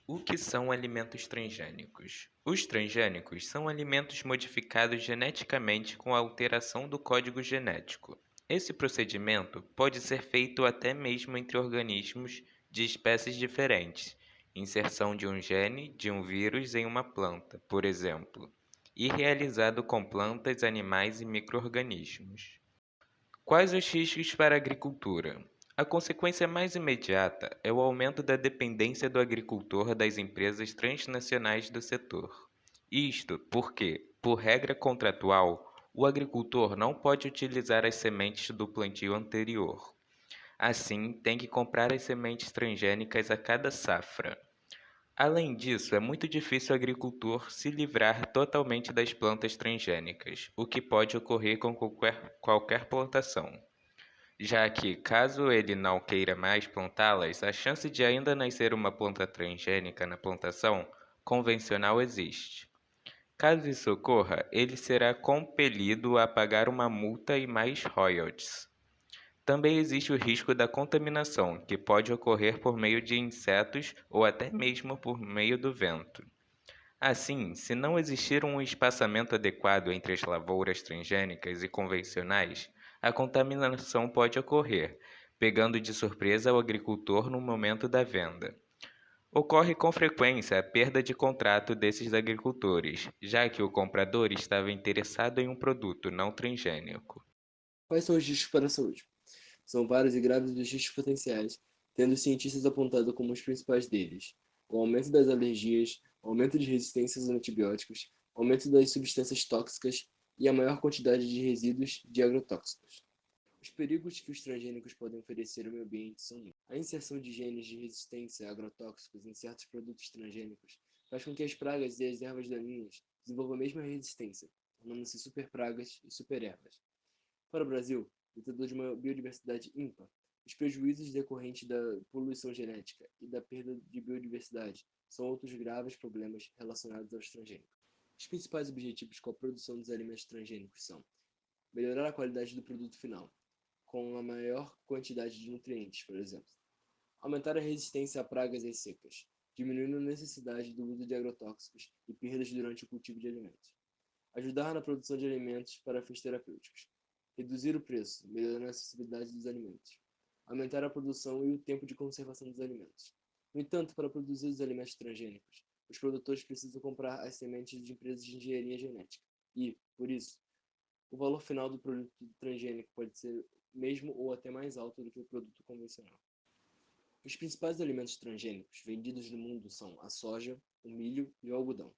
O que são alimentos transgênicos? Os transgênicos são alimentos modificados geneticamente com alteração do código genético. Esse procedimento pode ser feito até mesmo entre organismos de espécies diferentes, inserção de um gene de um vírus em uma planta, por exemplo, e realizado com plantas, animais e micro-organismos. Quais os riscos para a agricultura? A consequência mais imediata é o aumento da dependência do agricultor das empresas transnacionais do setor. Isto porque, por regra contratual, o agricultor não pode utilizar as sementes do plantio anterior. Assim, tem que comprar as sementes transgênicas a cada safra. Além disso, é muito difícil o agricultor se livrar totalmente das plantas transgênicas, o que pode ocorrer com qualquer plantação, já que, caso ele não queira mais plantá-las, a chance de ainda nascer uma planta transgênica na plantação convencional existe. Caso isso ocorra, ele será compelido a pagar uma multa e mais royalties. Também existe o risco da contaminação, que pode ocorrer por meio de insetos ou até mesmo por meio do vento. Assim, se não existir um espaçamento adequado entre as lavouras transgênicas e convencionais, a contaminação pode ocorrer, pegando de surpresa o agricultor no momento da venda. Ocorre com frequência a perda de contrato desses agricultores, já que o comprador estava interessado em um produto não transgênico. Quais são os riscos para a saúde? São vários e graves os riscos potenciais, tendo os cientistas apontado como os principais deles: o aumento das alergias, o aumento de resistências a antibióticos, o aumento das substâncias tóxicas e a maior quantidade de resíduos de agrotóxicos. Os perigos que os transgênicos podem oferecer ao meio ambiente são muitos. A inserção de genes de resistência a agrotóxicos em certos produtos transgênicos faz com que as pragas e as ervas daninhas desenvolvam a mesma resistência, tornando-se superpragas e superervas. Para o Brasil, lutador de uma biodiversidade ímpar, os prejuízos decorrentes da poluição genética e da perda de biodiversidade são outros graves problemas relacionados aos transgênicos. Os principais objetivos com a produção dos alimentos transgênicos são melhorar a qualidade do produto final, com a maior quantidade de nutrientes, por exemplo. Aumentar a resistência a pragas e secas, diminuindo a necessidade do uso de agrotóxicos e perdas durante o cultivo de alimentos. Ajudar na produção de alimentos para fins terapêuticos. Reduzir o preço, melhorando a acessibilidade dos alimentos. Aumentar a produção e o tempo de conservação dos alimentos. No entanto, para produzir os alimentos transgênicos, os produtores precisam comprar as sementes de empresas de engenharia genética. E, por isso, o valor final do produto transgênico pode ser mesmo ou até mais alto do que o produto convencional. Os principais alimentos transgênicos vendidos no mundo são a soja, o milho e o algodão,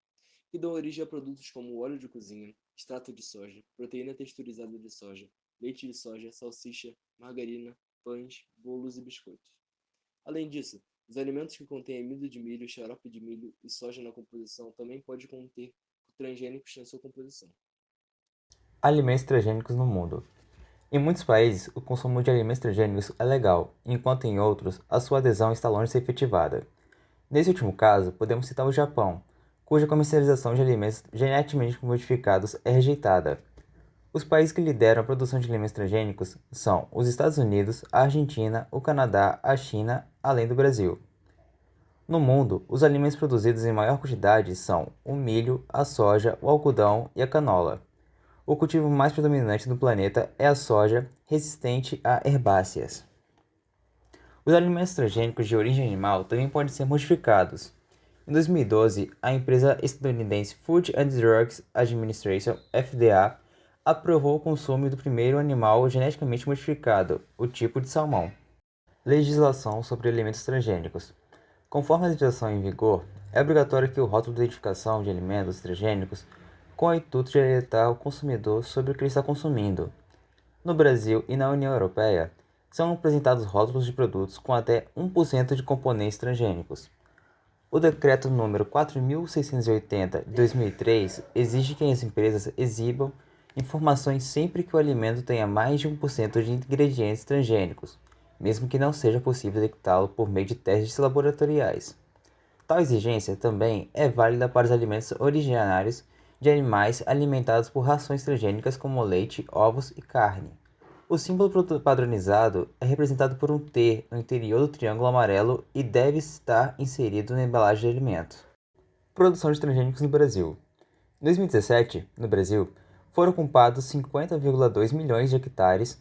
que dão origem a produtos como óleo de cozinha, extrato de soja, proteína texturizada de soja, leite de soja, salsicha, margarina, pães, bolos e biscoitos. Além disso, os alimentos que contêm amido de milho, xarope de milho e soja na composição também podem conter transgênicos na sua composição. Alimentos transgênicos no mundo. Em muitos países, o consumo de alimentos transgênicos é legal, enquanto em outros, a sua adesão está longe de ser efetivada. Nesse último caso, podemos citar o Japão, cuja comercialização de alimentos geneticamente modificados é rejeitada. Os países que lideram a produção de alimentos transgênicos são os Estados Unidos, a Argentina, o Canadá, a China, além do Brasil. No mundo, os alimentos produzidos em maior quantidade são o milho, a soja, o algodão e a canola. O cultivo mais predominante no planeta é a soja, resistente a herbáceas. Os alimentos transgênicos de origem animal também podem ser modificados. Em 2012, a empresa estadunidense Food and Drugs Administration, FDA, aprovou o consumo do primeiro animal geneticamente modificado, o tipo de salmão. Legislação sobre alimentos transgênicos. Conforme a legislação em vigor, é obrigatório que o rótulo de identificação de alimentos transgênicos com o intuito de alertar o consumidor sobre o que ele está consumindo. No Brasil e na União Europeia, são apresentados rótulos de produtos com até 1% de componentes transgênicos. O Decreto número 4.680 de 2003 exige que as empresas exibam informações sempre que o alimento tenha mais de 1% de ingredientes transgênicos, mesmo que não seja possível detectá-lo por meio de testes laboratoriais. Tal exigência também é válida para os alimentos originários de animais alimentados por rações transgênicas como leite, ovos e carne. O símbolo padronizado é representado por um T no interior do triângulo amarelo e deve estar inserido na embalagem de alimento. Produção de transgênicos no Brasil. Em 2017, no Brasil, foram ocupados 50,2 milhões de hectares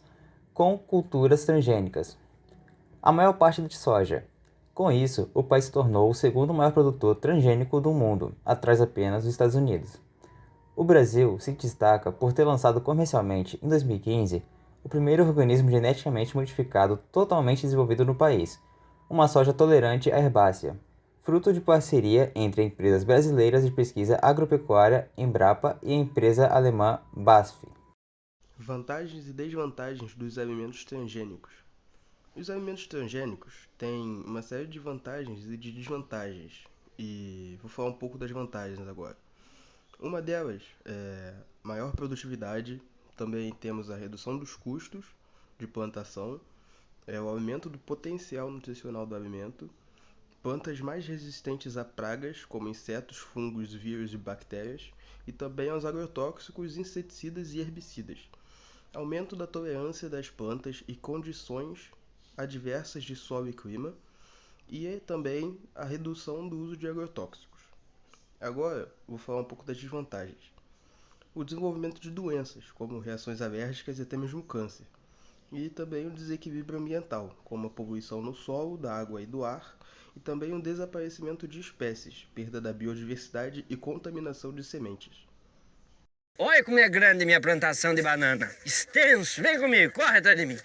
com culturas transgênicas, a maior parte de soja. Com isso, o país se tornou o segundo maior produtor transgênico do mundo, atrás apenas dos Estados Unidos. O Brasil se destaca por ter lançado comercialmente, em 2015, o primeiro organismo geneticamente modificado totalmente desenvolvido no país, uma soja tolerante à herbácea, fruto de parceria entre empresas brasileiras de pesquisa agropecuária Embrapa e a empresa alemã BASF. Vantagens e desvantagens dos alimentos transgênicos. Os alimentos transgênicos têm uma série de vantagens e de desvantagens, e vou falar um pouco das vantagens agora. Uma delas é maior produtividade, também temos a redução dos custos de plantação, o aumento do potencial nutricional do alimento, plantas mais resistentes a pragas, como insetos, fungos, vírus e bactérias, e também aos agrotóxicos, inseticidas e herbicidas. Aumento da tolerância das plantas e condições adversas de solo e clima, e também a redução do uso de agrotóxicos. Agora, vou falar um pouco das desvantagens. O desenvolvimento de doenças, como reações alérgicas e até mesmo câncer. E também o desequilíbrio ambiental, como a poluição no solo, da água e do ar, e também o desaparecimento de espécies, perda da biodiversidade e contaminação de sementes. Olha como é grande minha plantação de banana. Extenso. Vem comigo, corre atrás de mim.